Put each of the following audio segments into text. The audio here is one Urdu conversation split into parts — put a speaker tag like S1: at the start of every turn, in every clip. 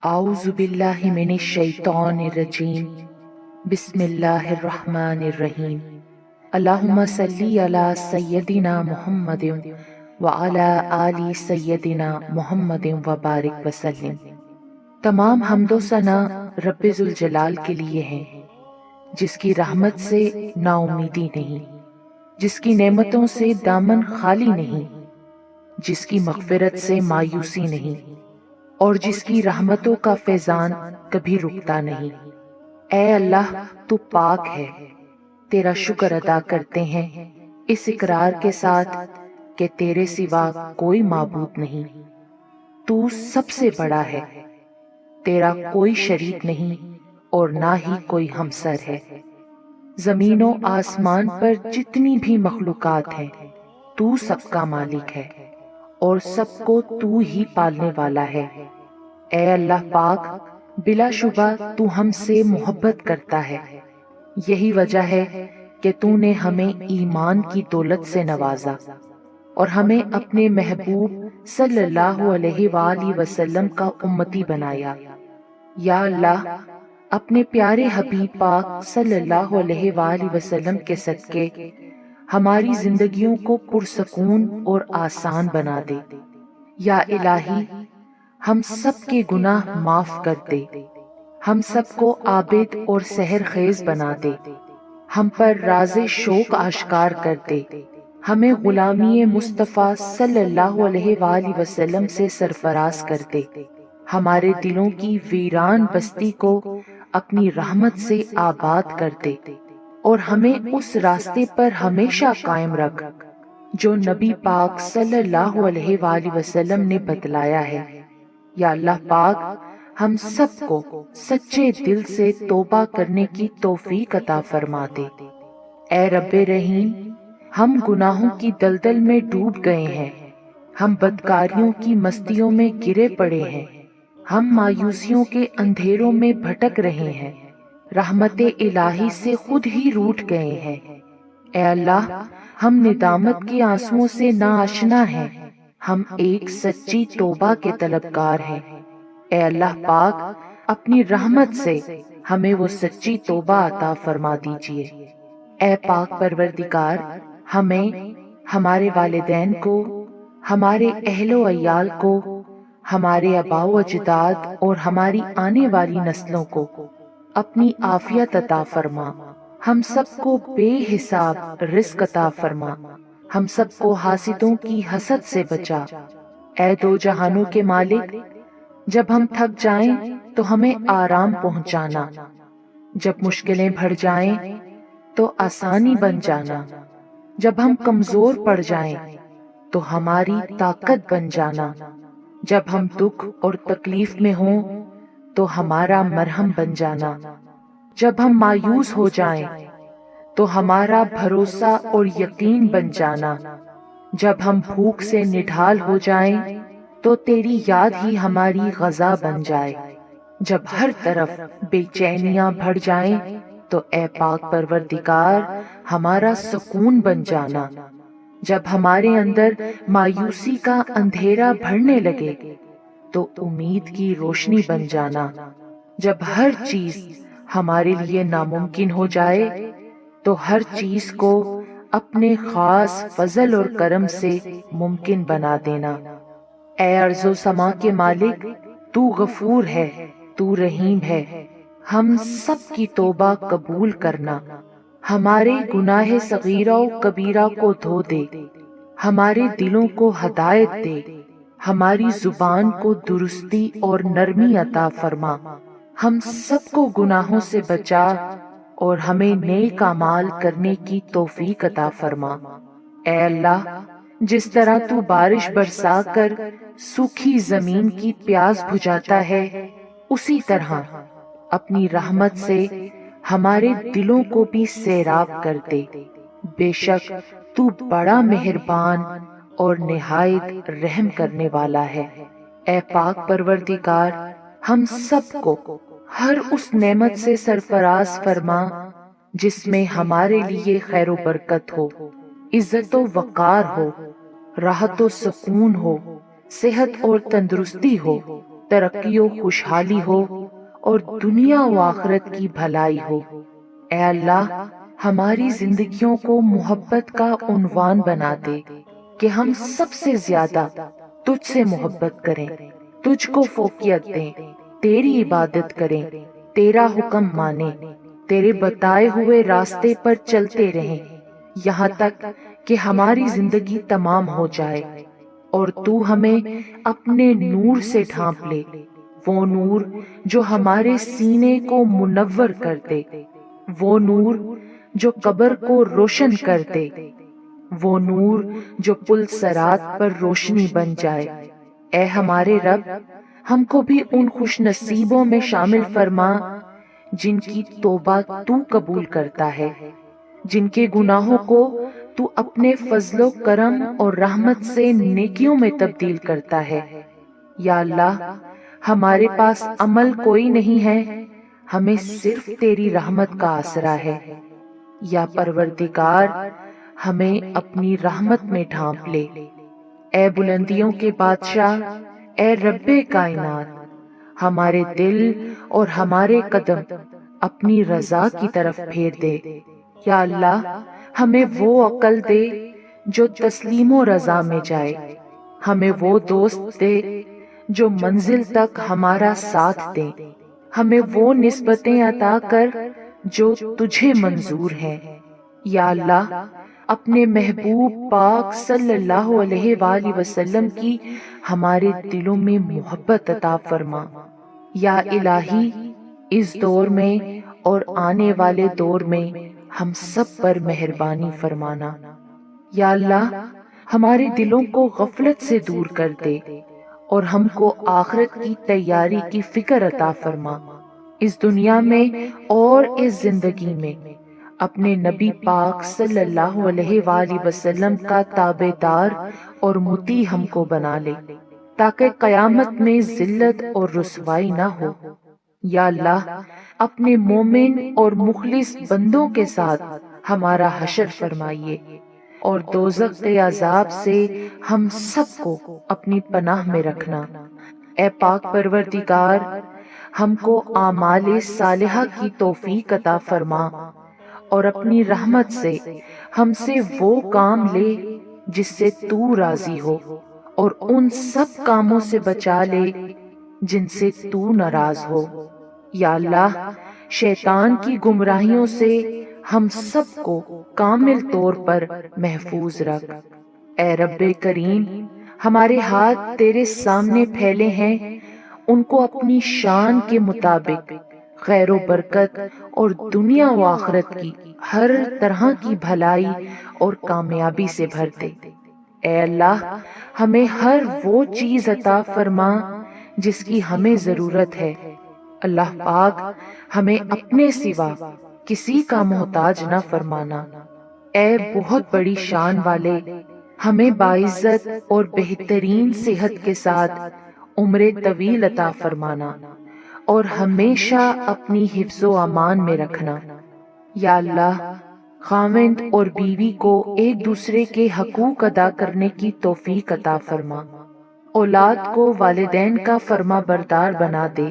S1: اعوذ باللہ من الشیطان الرجیم بسم اللہ الرحمن الرحیم اللہم صلی علی سیدنا محمد وعلی آل سیدنا محمد وبارک وسلم۔ تمام حمد و ثنا رب ذوالجلال کے لیے ہیں، جس کی رحمت سے نا امیدی نہیں، جس کی نعمتوں سے دامن خالی نہیں، جس کی مغفرت سے مایوسی نہیں، اور جس کی رحمتوں کا فیضان کبھی رکتا نہیں۔ اے اللہ، تو پاک ہے، تیرا شکر ادا کرتے ہیں اس اقرار کے ساتھ کہ تیرے سوا کوئی معبود نہیں، تو سب سے بڑا ہے، تیرا کوئی شریک نہیں اور نہ ہی کوئی ہمسر ہے۔ زمین و آسمان پر جتنی بھی مخلوقات ہیں، تو سب کا مالک ہے اور سب کو تو ہی پالنے والا ہے۔ اے اللہ پاک، بلا شبہ تو ہم سے محبت کرتا ہے، یہی وجہ ہے کہ تو نے ہمیں ایمان کی دولت سے نوازا اور ہمیں اپنے محبوب صلی اللہ علیہ وآلہ وسلم کا امتی بنایا۔ یا اللہ، اپنے پیارے حبیب پاک صلی اللہ علیہ وآلہ وسلم کے صدقے ہماری زندگیوں کو پرسکون اور آسان بنا دے۔ یا الہی، ہم سب کے گناہ معاف کر دے، ہم سب کو عابد اور سحر خیز بنا دے، ہم پر راز شوق آشکار کر دے، ہمیں غلامی مصطفیٰ صلی اللہ علیہ وآلہ وسلم سے سرفراز کر دے، ہمارے دلوں کی ویران بستی کو اپنی رحمت سے آباد کر دے، اور ہمیں اس راستے پر ہمیشہ قائم رکھ جو نبی پاک صلی اللہ علیہ وآلہ وسلم نے بتلایا ہے۔ یا اللہ پاک، ہم سب کو سچے دل سے توبہ کرنے کی توفیق عطا فرما دے۔ اے رب رحیم، ہم گناہوں کی دلدل میں ڈوب گئے ہیں، ہم بدکاریوں کی مستیوں میں گرے پڑے ہیں، ہم مایوسیوں کے اندھیروں میں بھٹک رہے ہیں، رحمت الہی سے خود ہی روٹھ گئے ہیں۔ اے اللہ، ہم ندامت کے آنسوؤں سے ناآشنا ہیں، ہم ایک سچی توبہ کے طلبگار ہیں۔ اے اللہ پاک، اپنی رحمت سے ہمیں وہ سچی توبہ عطا فرما دیجئے۔ اے پاک پروردگار، ہمیں، ہمارے والدین کو، ہمارے اہل و عیال کو، ہمارے آباء و اجداد اور ہماری آنے والی نسلوں کو اپنی عافیت عطا فرما، ہم سب کو بے حساب رزق عطا فرما، ہم سب کو حاسدوں کی حسد سے بچا۔ اے دو جہانوں کے مالک، جب ہم تھک جائیں تو ہمیں آرام پہنچانا، جب مشکلیں بڑھ جائیں تو آسانی بن جانا، جب ہم کمزور پڑ جائیں تو ہماری طاقت بن جانا، جب ہم دکھ اور تکلیف میں ہوں تو ہمارا مرہم بن جانا، جب ہم مایوس ہو جائیں تو ہمارا بھروسہ اور یقین بن جانا، جب ہم بھوک سے نڈھال ہو جائیں تو تیری یاد ہی ہماری غذا بن جائے، جب ہر طرف بے چینیاں بڑھ جائیں تو اے پاک پروردگار ہمارا سکون بن جانا، جب ہمارے اندر مایوسی کا اندھیرا بڑھنے لگے تو امید کی روشنی بن جانا، جب ہر چیز ہمارے لیے ناممکن ہو جائے تو ہر چیز کو اپنے خاص فضل اور کرم سے ممکن بنا دینا۔ اے ارض و سما کے مالک، تو غفور ہے، تو رحیم ہے، ہم سب کی توبہ قبول کرنا، ہمارے گناہ صغیرہ و کبیرہ کو دھو دے، ہمارے دلوں کو ہدایت دے، ہماری زبان کو درستی اور نرمی عطا فرما، ہم سب کو گناہوں سے بچا اور ہمیں نیک اعمال کرنے کی توفیق عطا فرما۔ اے اللہ، جس طرح تو بارش برسا کر سوکھی زمین کی پیاس بجھاتا ہے، اسی طرح اپنی رحمت سے ہمارے دلوں کو بھی سیراب کر دے، بے شک تو بڑا مہربان اور نہایت رحم کرنے والا ہے۔ اے پاک پروردگار، ہم سب کو ہر اس نعمت سے سرفراز فرما جس میں ہمارے لیے خیر و برکت ہو، عزت و وقار ہو، راحت و سکون ہو، صحت اور تندرستی ہو، ترقی و خوشحالی ہو اور دنیا و آخرت کی بھلائی ہو۔ اے اللہ، ہماری زندگیوں کو محبت کا عنوان بنا دے کہ ہم سب سے زیادہ تجھ سے محبت کریں، تجھ کو فوقیت دیں، تیری عبادت کریں، تیرا حکم مانیں، تیرے بتائے ہوئے راستے پر چلتے رہیں یہاں تک کہ ہماری زندگی تمام ہو جائے، اور تو ہمیں اپنے نور سے ڈھانپ لے، وہ نور جو ہمارے سینے کو منور کر دے، وہ نور جو قبر کو روشن کر دے، وہ نور جو پل صراط پر روشنی بن جائے۔ اے ہمارے رب، ہم کو بھی ان خوش نصیبوں میں شامل فرما جن کی توبہ تو قبول کرتا ہے، جن کے گناہوں کو تو اپنے فضل و کرم اور رحمت سے نیکیوں میں تبدیل کرتا ہے۔ یا اللہ، ہمارے پاس عمل کوئی نہیں ہے، ہمیں صرف تیری رحمت کا آسرا ہے۔ یا پروردگار، ہمیں اپنی رحمت میں ڈھانپ لے۔ اے بلندیوں کے بادشاہ، اے رب کائنات، ہمارے دل اور ہمارے قدم اپنی رضا کی طرف پھیر دے۔ یا اللہ، ہمیں وہ عقل دے جو تسلیم و رضا میں جائے، ہمیں وہ دوست دے جو منزل تک ہمارا ساتھ دیں، ہمیں وہ نسبتیں عطا کر جو تجھے منظور ہیں۔ یا اللہ، اپنے محبوب پاک صلی اللہ علیہ وآلہ وسلم کی ہمارے دلوں میں محبت عطا فرما۔ یا الہی، اس دور میں اور آنے والے دور میں ہم سب پر مہربانی فرمانا۔ یا اللہ، ہمارے دلوں کو غفلت سے دور کر دے اور ہم کو آخرت کی تیاری کی فکر عطا فرما۔ اس دنیا میں اور اس زندگی میں اپنے نبی پاک صلی اللہ علیہ وآلہ وسلم کا تابع دار اور مطیع ہم کو بنا لے، تاکہ قیامت میں ذلت اور رسوائی نہ ہو۔ یا اللہ، اپنے مومن اور مخلص بندوں کے ساتھ ہمارا حشر فرمائیے، اور دوزخ کے عذاب سے ہم سب کو اپنی پناہ میں رکھنا۔ اے پاک پروردگار، ہم کو اعمال صالحہ کی توفیق عطا فرما، اور اپنی رحمت سے ہم سے وہ کام لے جس سے تو راضی ہو، اور ان سب کاموں سے بچا لے جن سے تو ناراض ہو۔ یا اللہ، شیطان کی گمراہیوں سے ہم سب کو کامل طور پر محفوظ رکھ۔ اے رب کریم، ہمارے ہاتھ تیرے سامنے پھیلے ہیں، ان کو اپنی شان کے مطابق خیر و برکت اور دنیا و آخرت کی ہر طرح کی بھلائی اور کامیابی سے بھر دے۔ اے اللہ، ہمیں ہر وہ چیز عطا فرما جس کی ہمیں ضرورت ہے۔ اللہ پاک، ہمیں اپنے سوا کسی کا محتاج نہ فرمانا۔ اے بہت بڑی شان والے، ہمیں باعزت اور بہترین صحت کے ساتھ عمر طویل عطا فرمانا، اور ہمیشہ اپنی حفظ و امان میں رکھنا۔ یا اللہ، خاوند اور بیوی کو ایک دوسرے کے حقوق ادا کرنے کی توفیق عطا فرما، اولاد کو والدین کا فرما بردار بنا دے،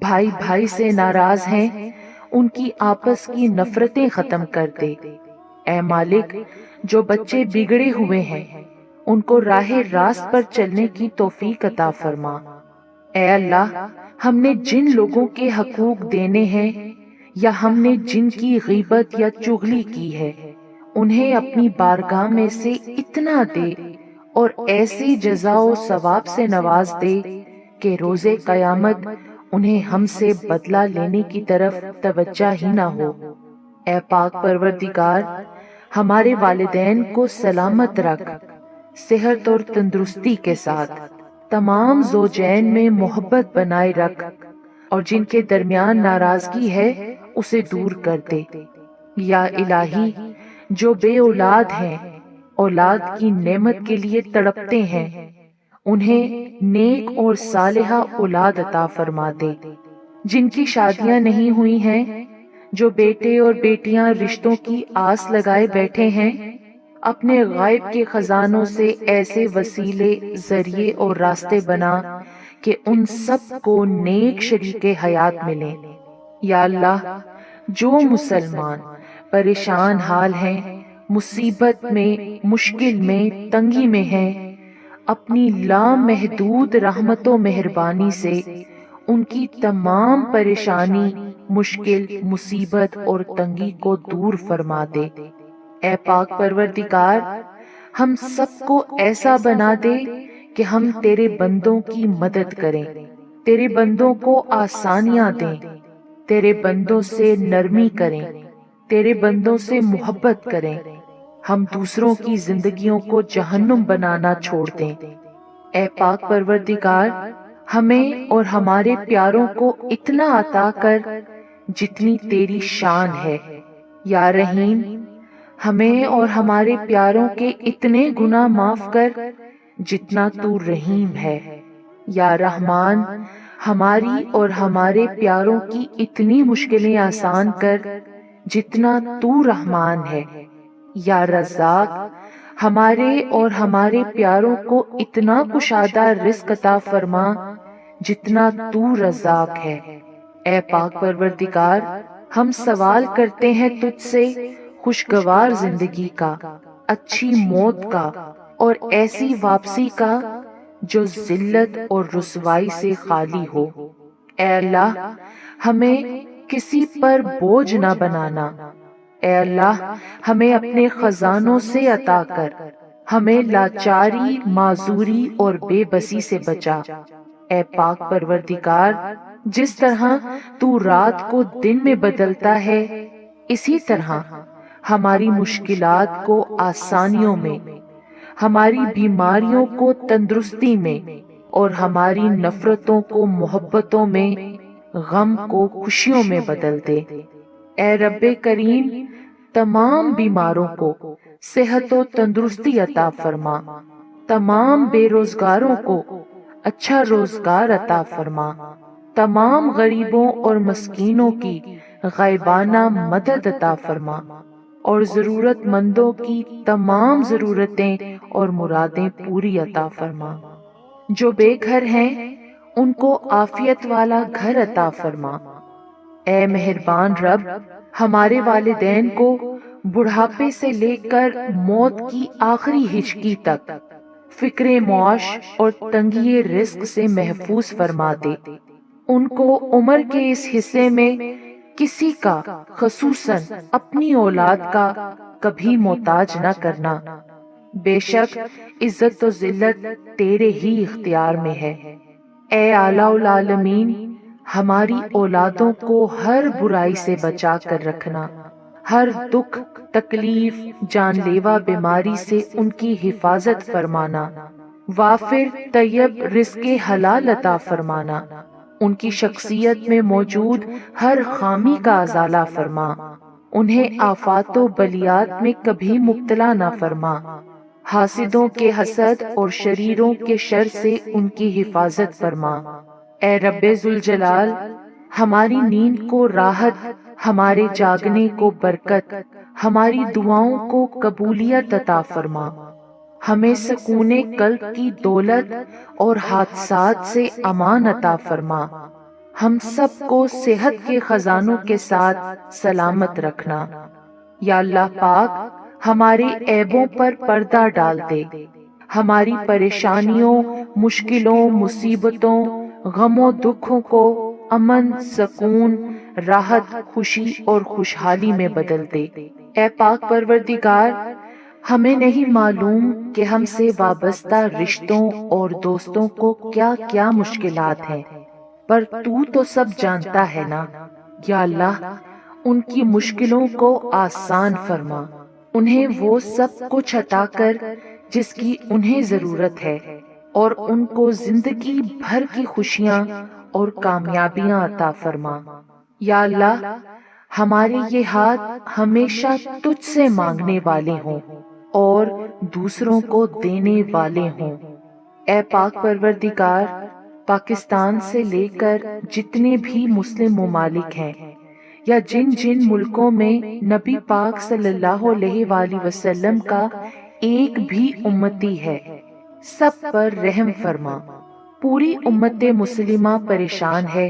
S1: بھائی بھائی سے ناراض ہیں ان کی آپس کی نفرتیں ختم کر دے۔ اے مالک، جو بچے بگڑے ہوئے ہیں ان کو راہ راست پر چلنے کی توفیق عطا فرما۔ اے اللہ، ہم نے جن لوگوں کے حقوق دینے ہیں یا ہم نے جن کی غیبت یا چغلی کی ہے، انہیں اپنی بارگاہ میں سے اتنا دے اور ایسی جزا و ثواب سے نواز دے کہ روز قیامت انہیں ہم سے بدلہ لینے کی طرف توجہ ہی نہ ہو۔ اے پاک پروردگار، ہمارے والدین کو سلامت رکھ، صحت اور تندرستی کے ساتھ تمام زوجین میں محبت بنائے رکھ، اور جن کے درمیان ناراضگی ہے اسے دور کر دے۔ یا الہی، جو بے اولاد ہیں، اولاد کی نعمت کے لیے تڑپتے ہیں، انہیں نیک اور صالحہ اولاد عطا فرما دے۔ جن کی شادیاں نہیں ہوئی ہیں، جو بیٹے اور بیٹیاں رشتوں کی آس لگائے بیٹھے ہیں، اپنے غائب کے خزانوں سے ایسے وسیلے، ذریعے اور راستے بنا کہ ان سب کو نیک شریک حیات ملیں۔ یا اللہ، جو مسلمان پریشان حال ہیں، مصیبت میں، مشکل میں، تنگی میں ہیں، اپنی لامحدود رحمت و مہربانی سے ان کی تمام پریشانی، مشکل، مصیبت اور تنگی کو دور فرما دے۔ اے پاک پروردگار، ہم سب کو ایسا بنا دے کہ ہم تیرے بندوں کی مدد کریں، تیرے بندوں کو آسانیاں دیں، تیرے بندوں سے نرمی کریں، تیرے بندوں سے محبت کریں، ہم دوسروں کی زندگیوں کو جہنم بنانا چھوڑ دیں۔ اے پاک پروردگار، ہمیں اور ہمارے پیاروں کو اتنا عطا کر جتنی تیری شان ہے۔ یا رحیم، ہمیں اور ہمارے پیاروں کے اتنے گناہ معاف کر جتنا تو رحیم ہے۔ یا رحمان، ہماری اور ہمارے پیاروں کی اتنی مشکلیں آسان کر جتنا تو رحمان ہے۔ یا رزاق، ہمارے اور ہمارے پیاروں کو اتنا کشادہ رزق عطا فرما جتنا تو رزاق ہے۔ اے پاک پروردگار، ہم سوال کرتے ہیں تجھ سے خوشگوار زندگی کا، اچھی موت کا اور ایسی واپسی کا جو ذلت اور رسوائی سے خالی ہو۔ اے اللہ، ہمیں کسی پر بوجھ نہ بنانا۔ اے اللہ، ہمیں اپنے خزانوں سے عطا کر، ہمیں لاچاری، معذوری اور بے بسی سے بچا۔ اے پاک پروردگار، جس طرح تو رات کو دن میں بدلتا ہے، اسی طرح ہماری مشکلات کو آسانیوں میں، ہماری بیماریوں کو تندرستی میں اور ہماری نفرتوں کو محبتوں میں، غم کو خوشیوں میں بدل دے۔ اے رب کریم، تمام بیماروں کو صحت و تندرستی عطا فرما، تمام بے روزگاروں کو اچھا روزگار عطا فرما، تمام غریبوں اور مسکینوں کی غائبانہ مدد عطا فرما، اور ضرورت مندوں کی تمام ضرورتیں اور مرادیں پوری عطا فرما۔ جو بے گھر ہیں ان کو عافیت والا گھر عطا فرما۔ اے مہربان رب، ہمارے والدین کو بڑھاپے سے لے کر موت کی آخری ہچکی تک فکر معاش اور تنگی رزق سے محفوظ فرما دے۔ ان کو عمر کے اس حصے میں کسی کا، خصوصاً اپنی اولاد کا، کبھی محتاج نہ کرنا۔ بے شک عزت و ذلت تیرے ہی اختیار میں ہے۔ اے اعلیٰ العالمین، ہماری اولادوں کو ہر برائی سے بچا کر رکھنا، ہر دکھ، تکلیف، جان لیوا بیماری سے ان کی حفاظت فرمانا، وافر طیب رزق حلال عطا فرمانا، ان کی شخصیت میں موجود ہر خامی کا ازالہ فرما، انہیں آفات و بلیات میں کبھی مبتلا نہ فرما، حاسدوں کے حسد اور شریروں کے شر سے ان کی حفاظت فرما۔ اے رب ذوالجلال، ہماری نیند کو راحت، ہمارے جاگنے کو برکت، ہماری دعاؤں کو قبولیت عطا فرما، ہمیں سکون قلب کی دولت اور حادثات سے امان عطا فرما، ہم سب کو صحت کے خزانوں کے ساتھ سلامت رکھنا۔ یا اللہ پاک، ہمارے عیبوں پر پردہ ڈال دے، ہماری پریشانیوں، مشکلوں، مصیبتوں، غم و دکھوں کو امن، سکون، راحت، خوشی اور خوشحالی میں بدل دے۔ اے پاک پروردگار، ہمیں نہیں معلوم کہ ہم سے وابستہ رشتوں اور دوستوں کو کیا کیا مشکلات ہیں، پر تو سب جانتا ہے نا۔ یا اللہ، ان کی مشکلوں کو آسان فرما، انہیں وہ سب کچھ عطا کر جس کی انہیں ضرورت ہے، اور ان کو زندگی بھر کی خوشیاں اور کامیابیاں عطا فرما۔ یا اللہ، ہمارے یہ ہاتھ ہمیشہ تجھ سے مانگنے والے ہوں اور دوسروں کو دینے والے ہوں۔ اے پاک پروردگار، پاکستان سے لے کر جتنے بھی مسلم ممالک ہیں، یا جن جن ملکوں میں نبی پاک صلی اللہ علیہ وآلہ وسلم کا ایک بھی امتی ہے، سب پر رحم فرما، پوری امت مسلمہ پریشان ہے،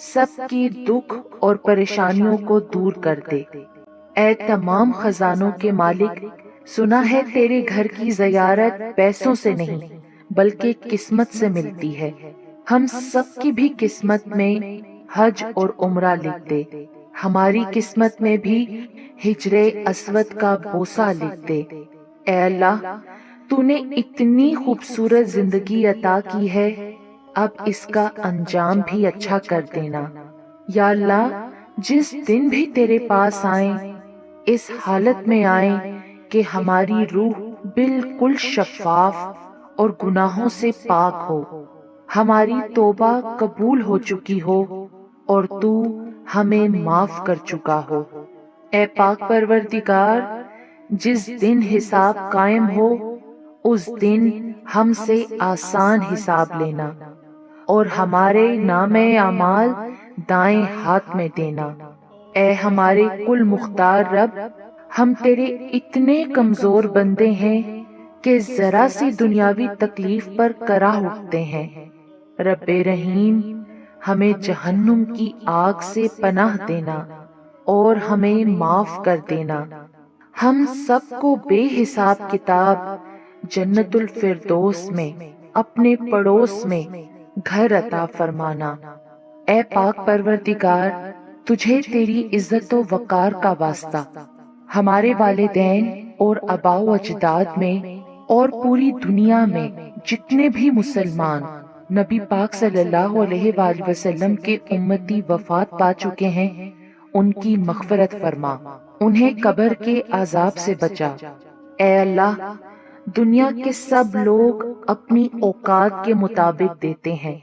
S1: سب کی دکھ اور پریشانیوں کو دور کر دے۔ اے تمام خزانوں کے مالک، سنا ہے تیرے گھر کی زیارت پیسوں سے نہیں بلکہ قسمت سے ملتی ہے۔ ہم سب کی بھی قسمت میں حج اور عمرہ لکھ دے، ہماری قسمت میں بھی ہجر اسود کا بوسہ لکھ دے۔ اے اللہ، تو نے اتنی خوبصورت زندگی عطا کی ہے، اب اس کا انجام بھی اچھا کر دینا۔ یا اللہ، جس دن بھی تیرے پاس آئیں اس حالت میں آئیں کہ ہماری روح بالکل شفاف اور گناہوں سے پاک ہو، ہماری توبہ قبول ہو چکی ہو اور تو ہمیں معاف کر چکا ہو۔ اے پاک پروردگار، جس دن حساب قائم ہو اس دن ہم سے آسان حساب لینا اور ہمارے نامہ اعمال دائیں ہاتھ میں دینا۔ اے ہمارے کل مختار رب، ہم تیرے اتنے کمزور بندے ہیں کہ ذرا سی دنیاوی تکلیف پر کرا اٹھتے ہیں۔ رب رحیم، ہمیں جہنم کی آگ سے پناہ دینا اور ہمیں معاف کر دینا۔ ہم سب کو بے حساب کتاب جنت الفردوس میں اپنے پڑوس میں گھر عطا فرمانا۔ اے پاک پروردگار، تجھے تیری عزت و وقار کا واسطہ ہمارے والدین اور آباء و اجداد میں اور پوری دنیا میں جتنے بھی مسلمان نبی پاک صلی اللہ علیہ وآلہ وسلم کے امتی وفات پا چکے ہیں، ان کی مغفرت فرما، انہیں قبر کے عذاب سے بچا۔ اے اللہ، دنیا کے سب لوگ اپنی اوقات کے مطابق دیتے ہیں،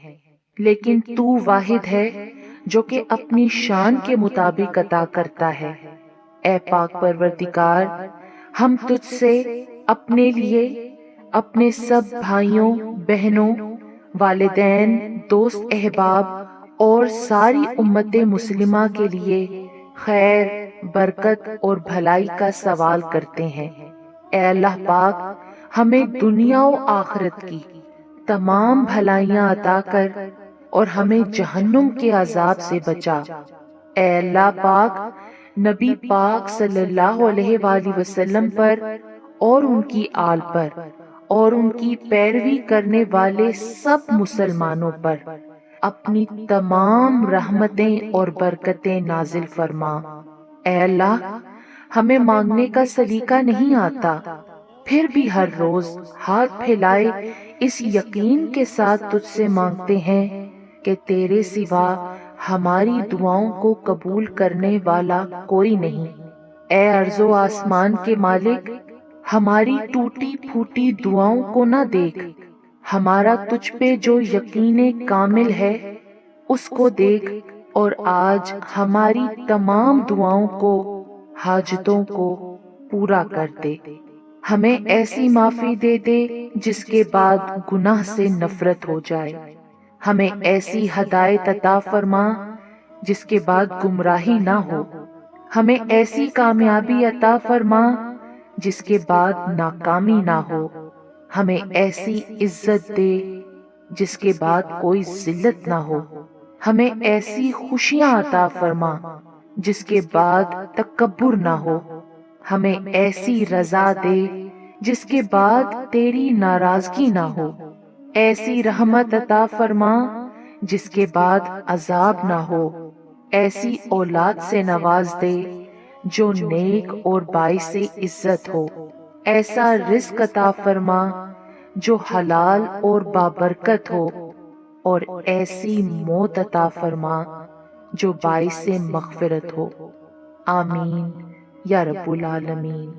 S1: لیکن تو واحد ہے جو کہ اپنی شان کے مطابق عطا کرتا ہے۔ اے پاک پروردگار، ہم تجھ سے اپنے لیے، اپنے سب بھائیوں بہنوں، والدین، دوست احباب اور ساری امت مسلمہ کے لیے خیر، برکت اور بھلائی کا سوال کرتے ہیں۔ اے اللہ پاک، ہمیں دنیا و آخرت کی تمام بھلائیاں عطا کر اور ہمیں جہنم کے عذاب سے بچا۔ اے اللہ پاک، نبی پاک صلی اللہ علیہ وآلہ وسلم پر اور ان کی آل پر اور ان کی پیروی کرنے والے سب مسلمانوں پر اپنی تمام رحمتیں اور برکتیں نازل فرما۔ اے اللہ، ہمیں مانگنے کا سلیقہ نہیں آتا، پھر بھی ہر روز ہاتھ پھیلائے اس یقین کے ساتھ تجھ سے مانگتے ہیں کہ تیرے سوا ہماری دعاؤں کو قبول کرنے والا کوئی نہیں۔ اے ارض و آسمان کے مالک، ہماری ٹوٹی پھوٹی دعاؤں کو نہ دیکھ، ہمارا تجھ پہ جو یقین کامل ہے اس کو دیکھ اور آج ہماری تمام دعاؤں کو، حاجتوں کو پورا کر دے۔ ہمیں ایسی معافی دے دے جس کے بعد گناہ سے نفرت ہو جائے، ہمیں ایسی ہدایت عطا فرما جس کے بعد گمراہی نہ ہو، ہمیں ایسی کامیابی عطا فرما جس کے بعد ناکامی نہ ہو، ہمیں ایسی عزت دے جس کے بعد کوئی ذلت نہ ہو، ہمیں ایسی خوشیاں عطا فرما جس کے بعد تکبر نہ ہو، ہمیں ایسی رضا دے جس کے بعد تیری ناراضگی نہ ہو، ایسی رحمت عطا فرما جس کے بعد عذاب نہ ہو، ایسی اولاد سے نواز دے جو نیک اور باعث عزت ہو، ایسا رزق عطا فرما جو حلال اور بابرکت ہو، اور ایسی موت عطا فرما جو باعث مغفرت ہو۔ آمین یا رب العالمین۔